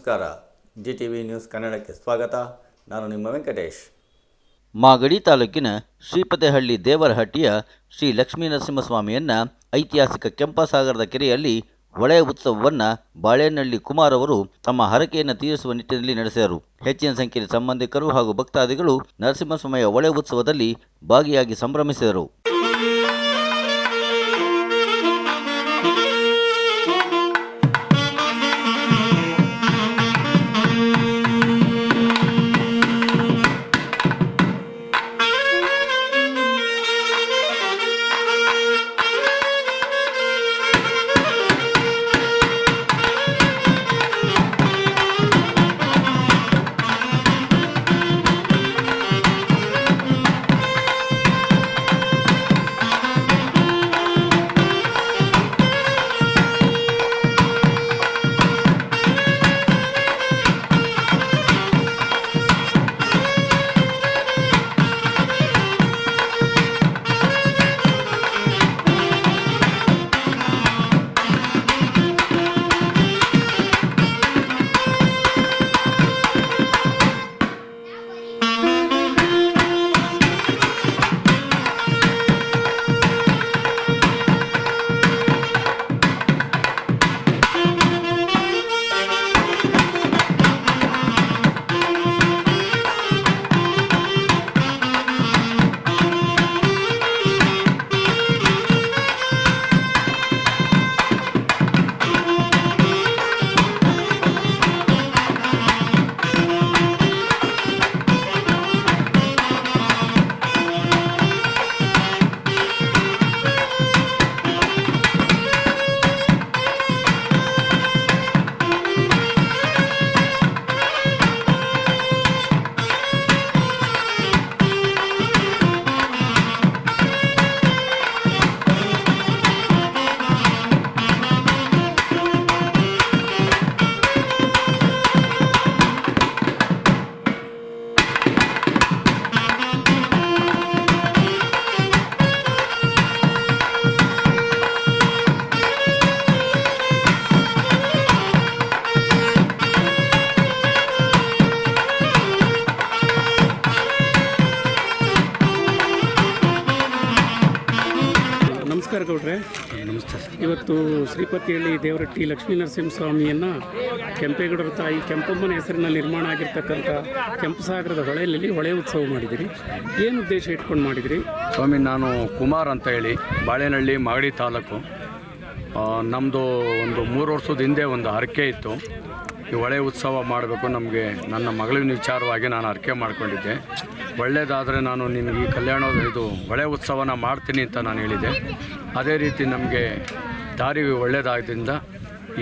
ನಮಸ್ಕಾರ. GTV news ಕನ್ನಡಕ್ಕೆ ಸ್ವಾಗತ. ನಾನು ನಿಮ್ಮ ವೆಂಕಟೇಶ್. ಮಾಗಡಿ ತಾಲೂಕಿನ ಶ್ರೀಪತಿಹಳ್ಳಿ ದೇವರಹಟ್ಟಿಯ ಶ್ರೀ ಲಕ್ಷ್ಮೀನರಸಿಂಹಸ್ವಾಮಿಯನ್ನ ಐತಿಹಾಸಿಕ ಕೆಂಪಸಾಗರದ ಕೆರೆಯಲ್ಲಿ ಹೊಳೆ ಉತ್ಸವವನ್ನು ಬಾಳೆನಹಳ್ಳಿ ಕುಮಾರ್ ಅವರು ತಮ್ಮ ಹರಕೆಯನ್ನು ತೀರಿಸುವ ನಿಟ್ಟಿನಲ್ಲಿ ನಡೆಸಿದರು. ಹೆಚ್ಚಿನ ಸಂಖ್ಯೆಯ ಸಂಬಂಧಿಕರು ಹಾಗೂ ಭಕ್ತಾದಿಗಳು ನರಸಿಂಹಸ್ವಾಮಿಯ ಹೊಳೆ ಉತ್ಸವದಲ್ಲಿ ಭಾಗಿಯಾಗಿ ಸಂಭ್ರಮಿಸಿದರು. ನಮಸ್ಕಾರ ಗೌಡ್ರೆ. ನಮಸ್ತೆ. ಇವತ್ತು ಶ್ರೀಪತಿಹಳ್ಳಿ ದೇವರಹಟ್ಟಿ ಲಕ್ಷ್ಮೀನರಸಿಂಹಸ್ವಾಮಿಯನ್ನು ಕೆಂಪೇಗೌಡರ ತಾಯಿ ಕೆಂಪಮ್ಮನ ಹೆಸರಿನಲ್ಲಿ ನಿರ್ಮಾಣ ಆಗಿರ್ತಕ್ಕಂಥ ಕೆಂಪಸಾಗರದ ಹೊಳೆಯಲ್ಲಿ ಹೊಳೆ ಉತ್ಸವ ಮಾಡಿದಿರಿ. ಏನು ಉದ್ದೇಶ ಇಟ್ಕೊಂಡು ಮಾಡಿದಿರಿ? ಸ್ವಾಮಿ, ನಾನು ಕುಮಾರ್ ಅಂತ ಹೇಳಿ ಬಾಳೆನಹಳ್ಳಿ ಮಾಗಡಿ ತಾಲೂಕು. ನಮ್ಮದು ಒಂದು 3 ವರ್ಷದ ಹಿಂದೆ ಒಂದು ಹರಕೆ ಇತ್ತು. ಈ ಹೊಳೆ ಉತ್ಸವ ಮಾಡಬೇಕು, ನಮಗೆ ನನ್ನ ಮಗಳಿನ ವಿಚಾರವಾಗಿ ನಾನು ಹರಕೆ ಮಾಡ್ಕೊಂಡಿದ್ದೆ. ಒಳ್ಳೆಯದಾದರೆ ನಾನು ನಿನಗೆ ಈ ಇದು ಹೊಳೆ ಉತ್ಸವನ ಮಾಡ್ತೀನಿ ಅಂತ ನಾನು ಹೇಳಿದೆ. ಅದೇ ರೀತಿ ನಮಗೆ ದಾರಿ ಒಳ್ಳೆಯದಾದ್ದರಿಂದ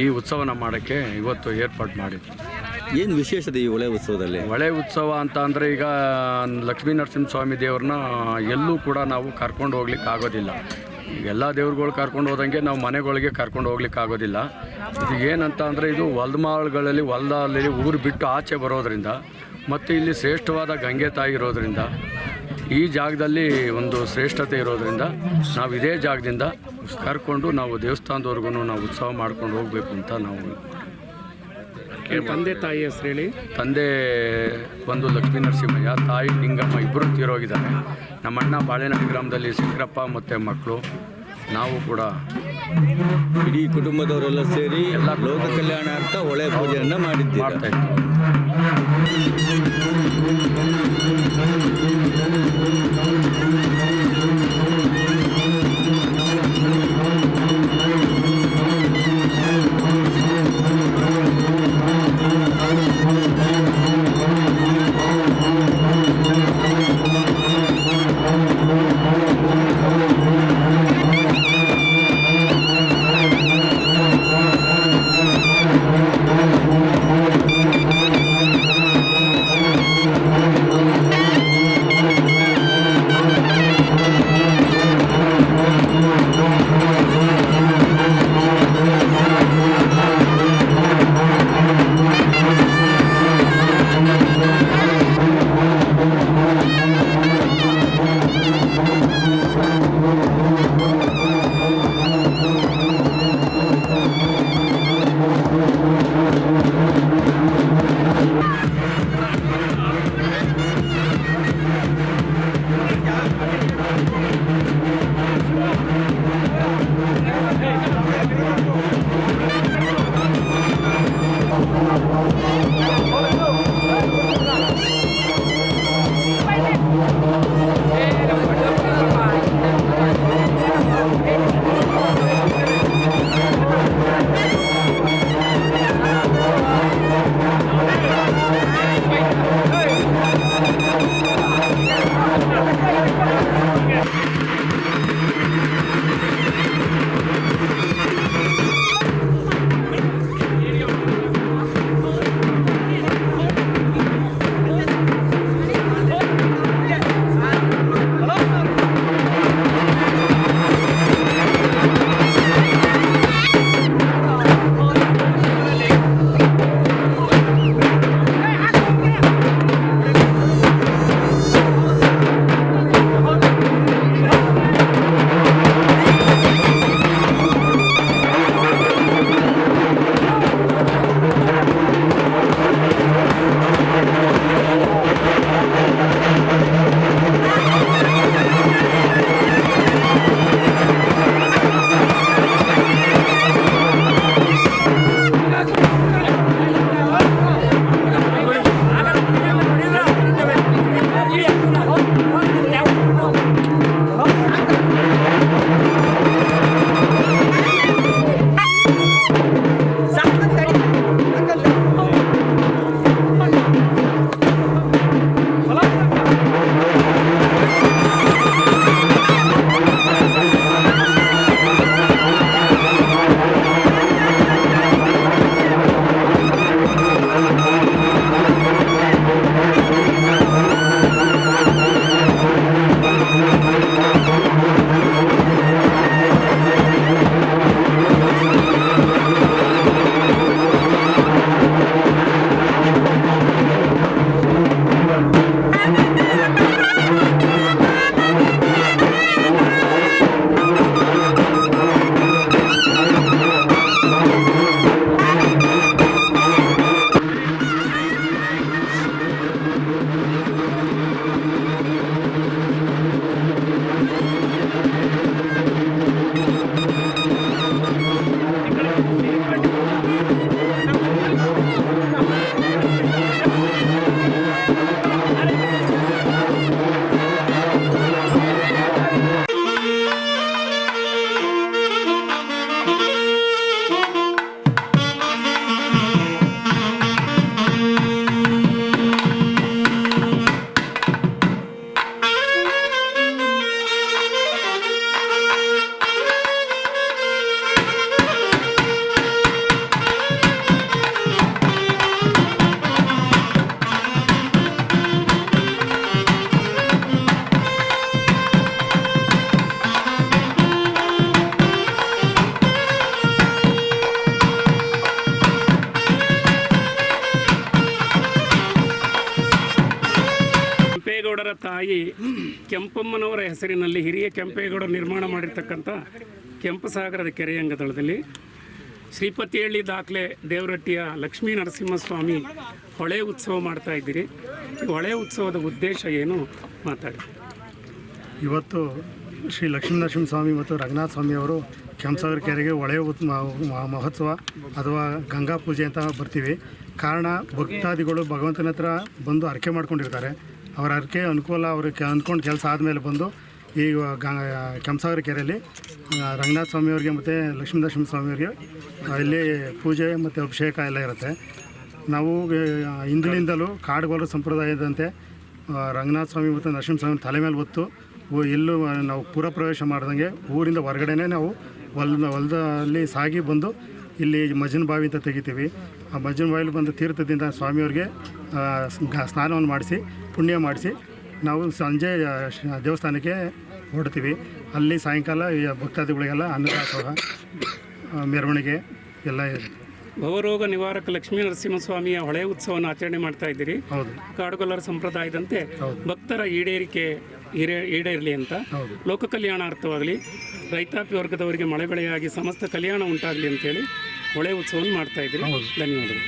ಈ ಉತ್ಸವನ ಮಾಡೋಕ್ಕೆ ಇವತ್ತು ಏರ್ಪಾಡು ಮಾಡಿದ್ವಿ. ಏನು ವಿಶೇಷತೆ ಈ ಹೊಳೆ ಉತ್ಸವದಲ್ಲಿ? ಹೊಳೆ ಉತ್ಸವ ಅಂತ ಅಂದರೆ ಈಗ ಲಕ್ಷ್ಮೀನರಸಿಂಹಸ್ವಾಮಿ ದೇವ್ರನ್ನ ಎಲ್ಲೂ ಕೂಡ ನಾವು ಕರ್ಕೊಂಡು ಹೋಗ್ಲಿಕ್ಕೆ ಆಗೋದಿಲ್ಲ. ಎಲ್ಲ ದೇವ್ರುಗಳು ಕರ್ಕೊಂಡು ಹೋದಂಗೆ ನಾವು ಮನೆಗಳಿಗೆ ಕರ್ಕೊಂಡು ಹೋಗ್ಲಿಕ್ಕೆ ಆಗೋದಿಲ್ಲ. ಇದು ಏನಂತ ಅಂದರೆ ಇದು ಹೊಲಮಾಳುಗಳಲ್ಲಿ ಹೊಲದಲ್ಲಿ ಊರು ಬಿಟ್ಟು ಆಚೆ ಬರೋದರಿಂದ ಮತ್ತು ಇಲ್ಲಿ ಶ್ರೇಷ್ಠವಾದ ಗಂಗೆ ತಾಯಿ ಇರೋದರಿಂದ ಈ ಜಾಗದಲ್ಲಿ ಒಂದು ಶ್ರೇಷ್ಠತೆ ಇರೋದರಿಂದ ನಾವು ಇದೇ ಜಾಗದಿಂದ ಕರ್ಕೊಂಡು ನಾವು ದೇವಸ್ಥಾನದವರೆಗೂ ನಾವು ಉತ್ಸವ ಮಾಡ್ಕೊಂಡು ಹೋಗಬೇಕು ಅಂತ ನಾವು. ತಂದೆ ತಾಯಿ ಹೆಸರು ಹೇಳಿ. ತಂದೆ ಒಂದು ಲಕ್ಷ್ಮೀನರಸಿಂಹಯ್ಯ, ತಾಯಿ ನಿಂಗಮ್ಮ, ಇಬ್ಬರು ತೀರೋಗಿದ್ದಾರೆ. ನಮ್ಮಣ್ಣ ಬಾಳೆನಹಳ್ಳಿ ಗ್ರಾಮದಲ್ಲಿ ಶಂಕರಪ್ಪ ಮತ್ತು ಮಕ್ಕಳು. ನಾವು ಕೂಡ ಇಡೀ ಕುಟುಂಬದವರೆಲ್ಲ ಸೇರಿ ಎಲ್ಲ ಲೋಕ ಕಲ್ಯಾಣಾರ್ಥ ಹೊಳೆ ಪೂಜೆಯನ್ನು ಮಾಡ್ತಾಯಿದ್ವಿ. ಕೆಂಪೇಗೌಡರ ತಾಯಿ ಕೆಂಪಮ್ಮನವರ ಹೆಸರಿನಲ್ಲಿ ಹಿರಿಯ ಕೆಂಪೇಗೌಡರು ನಿರ್ಮಾಣ ಮಾಡಿರ್ತಕ್ಕಂಥ ಕೆಂಪಸಾಗರದ ಕೆರೆಯಂಗದಳದಲ್ಲಿ ಶ್ರೀಪತಿಹಳ್ಳಿ ದಾಖಲೆ ದೇವರಟ್ಟಿಯ ಲಕ್ಷ್ಮೀ ನರಸಿಂಹಸ್ವಾಮಿ ಹೊಳೆ ಉತ್ಸವ ಮಾಡ್ತಾ ಇದ್ದೀರಿ. ಈ ಹೊಳೆ ಉತ್ಸವದ ಉದ್ದೇಶ ಏನು ಮಾತಾಡಿ. ಇವತ್ತು ಶ್ರೀ ಲಕ್ಷ್ಮೀ ನರಸಿಂಹಸ್ವಾಮಿ ಮತ್ತು ರಂಗನಾಥ ಸ್ವಾಮಿಯವರು ಕೆಂಪಸಾಗರ ಕೆರೆಗೆ ಹೊಳೆ ಮಹೋತ್ಸವ ಅಥವಾ ಗಂಗಾ ಪೂಜೆ ಅಂತ ಬರ್ತೀವಿ. ಕಾರಣ ಭಕ್ತಾದಿಗಳು ಭಗವಂತನ ಹತ್ರ ಬಂದು ಹರಕೆ ಮಾಡ್ಕೊಂಡಿರ್ತಾರೆ. ಅವರ ಹರಕೆ ಅನುಕೂಲ ಅವ್ರಿಗೆ ಅಂದ್ಕೊಂಡು ಕೆಲಸ ಆದಮೇಲೆ ಬಂದು ಈ ಕೆಂಪಸಾಗರ ಕೆರೆಯಲ್ಲಿ ರಂಗನಾಥ ಸ್ವಾಮಿಯವ್ರಿಗೆ ಮತ್ತು ಲಕ್ಷ್ಮೀ ನರಸಿಂಹಸ್ವಾಮಿಯವ್ರಿಗೆ ಇಲ್ಲಿ ಪೂಜೆ ಮತ್ತು ಅಭಿಷೇಕ ಎಲ್ಲ ಇರುತ್ತೆ. ನಾವು ಹಿಂದಿನಿಂದಲೂ ಕಾಡುಗೋಲರ ಸಂಪ್ರದಾಯದಂತೆ ರಂಗನಾಥ ಸ್ವಾಮಿ ಮತ್ತು ನರಸಿಂಹಸ್ವಾಮಿ ತಲೆ ಮೇಲೆ ಹೊತ್ತು ಎಲ್ಲೂ ನಾವು ಪುರ ಪ್ರವೇಶ ಮಾಡ್ದಂಗೆ ಊರಿಂದ ಹೊರಗಡೆನೇ ನಾವು ಹೊಲದಲ್ಲಿ ಸಾಗಿ ಬಂದು ಇಲ್ಲಿ ಮಜ್ಜನ ಬಾವಿ ಅಂತ ತೆಗಿತೀವಿ. ಆ ಮಜ್ಜನ ಬಾವಿಲಿ ಬಂದು ತೀರ್ಥದಿಂದ ಸ್ವಾಮಿಯವ್ರಿಗೆ ಸ್ನಾನವನ್ನು ಮಾಡಿಸಿ ಪುಣ್ಯ ಮಾಡಿಸಿ ನಾವು ಸಂಜೆ ದೇವಸ್ಥಾನಕ್ಕೆ ಹೊರಡ್ತೀವಿ. ಅಲ್ಲಿ ಸಾಯಂಕಾಲ ಭಕ್ತಾದಿಗಳಿಗೆಲ್ಲ ಅನ್ನದಾಸೋಹ ಮೆರವಣಿಗೆ ಎಲ್ಲ ಇರುತ್ತೆ. ಭವರೋಗ ನಿವಾರಕ ಲಕ್ಷ್ಮೀ ನರಸಿಂಹಸ್ವಾಮಿಯ ಹೊಳೆ ಉತ್ಸವವನ್ನು ಆಚರಣೆ ಮಾಡ್ತಾ ಇದ್ದೀರಿ. ಹೌದು, ಕಾಡುಗೊಲ್ಲರ ಸಂಪ್ರದಾಯದಂತೆ ಭಕ್ತರ ಈಡೇರಲಿ ಅಂತ ಲೋಕ ಕಲ್ಯಾಣಾರ್ಥವಾಗಲಿ ರೈತಾಪಿ ವರ್ಗದವರಿಗೆ ಮಳೆ ಬೆಳೆಯಾಗಿ ಸಮಸ್ತ ಕಲ್ಯಾಣ ಉಂಟಾಗಲಿ ಅಂತೇಳಿ ಹೊಳೆ ಉತ್ಸವವನ್ನು ಮಾಡ್ತಾ ಇದ್ದೀರಿ. ಧನ್ಯವಾದಗಳು.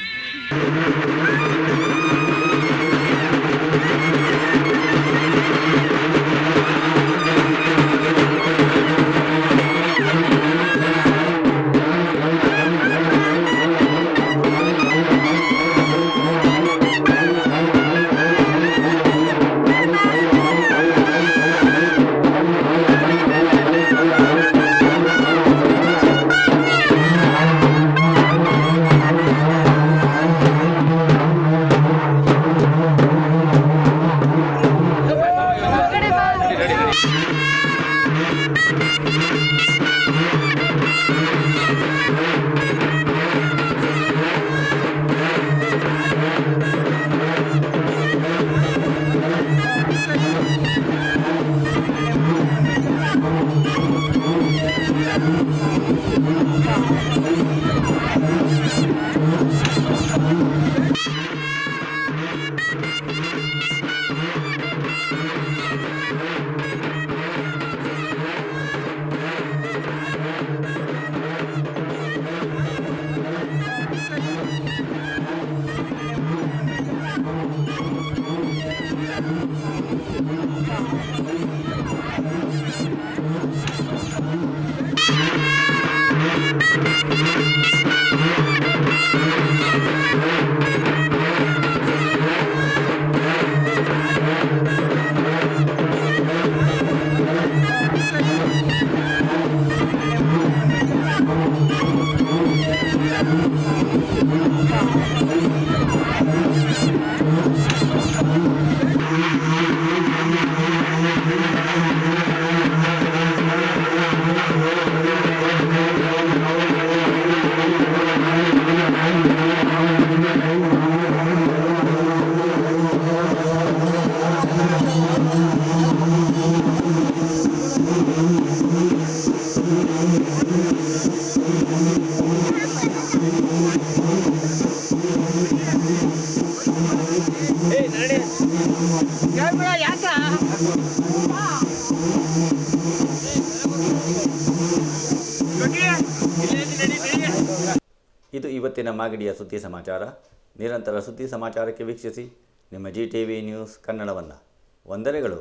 ಇದು ಇವತ್ತಿನ ಮಾಗಡಿಯ ಸುದ್ದಿ ಸಮಾಚಾರ. ನಿರಂತರ ಸುದ್ದಿ ಸಮಾಚಾರಕ್ಕೆ ವೀಕ್ಷಿಸಿ ನಿಮ್ಮ GTV ನ್ಯೂಸ್ ಕನ್ನಡವನ್ನು. ವಂದನೆಗಳು.